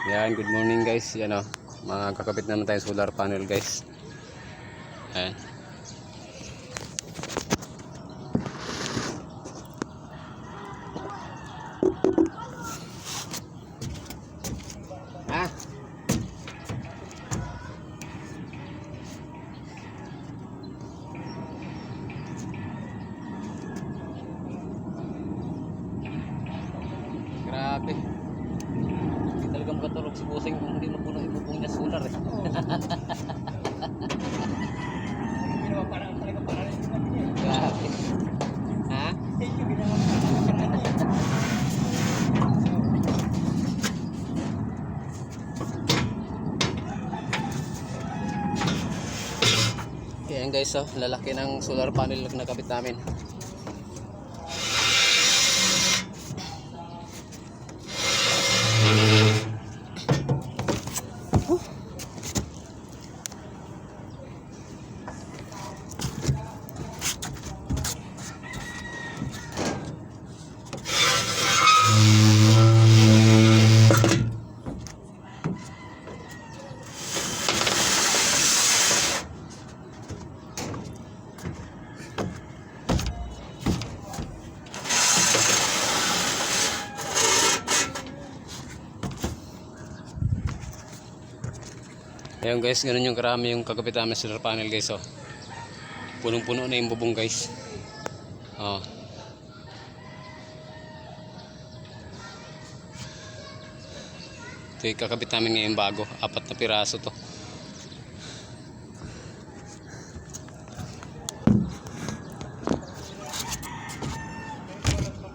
Yan, good morning guys. Yan o, makakapit naman tayo solar panel guys. Ayan. Ha? Grabe. Hindi talaga makatulog si Busing kung hindi mapuno ibubong niya solar eh. Grabe. Ha? Ayan guys, oh, lalaki ng solar panel na nakabit namin. Ayan guys, ganun yung karami yung kagapit namin solar panel guys. Oh. Punong-puno na yung bubong guys. Oh. Ito yung kakabit namin ngayon bago. 4 na piraso to.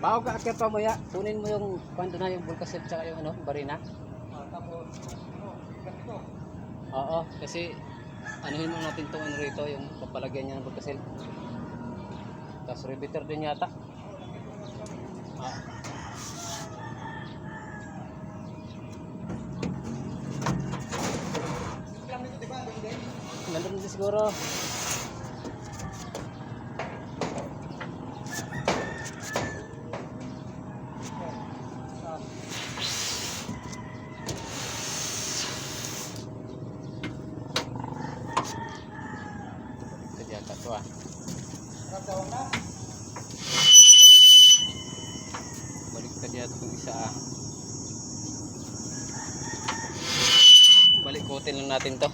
Bago ka akyat pa mo ya, kunin mo yung kwento na yung bulkaset tsaka yung ano, barina. Oo, kasi anuhin mo natin itong ano rito, yung papalagyan niya ng bulkasil. Tapos riveter din yata. Nandun din siguro. Yata to ah. Baliktad yata itong isa ah. Balikutin lang natin to.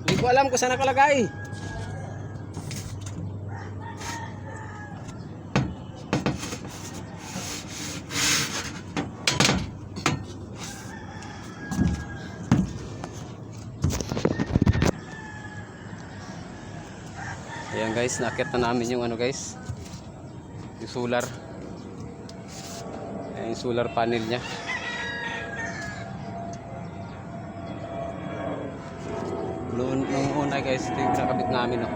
Hindi ko alam kung saan nakalagay. Ayan guys, nakita na namin yung ano guys, yung solar. Ayan yung solar panel nya. Noong una guys, ito yung nakabit namin oh.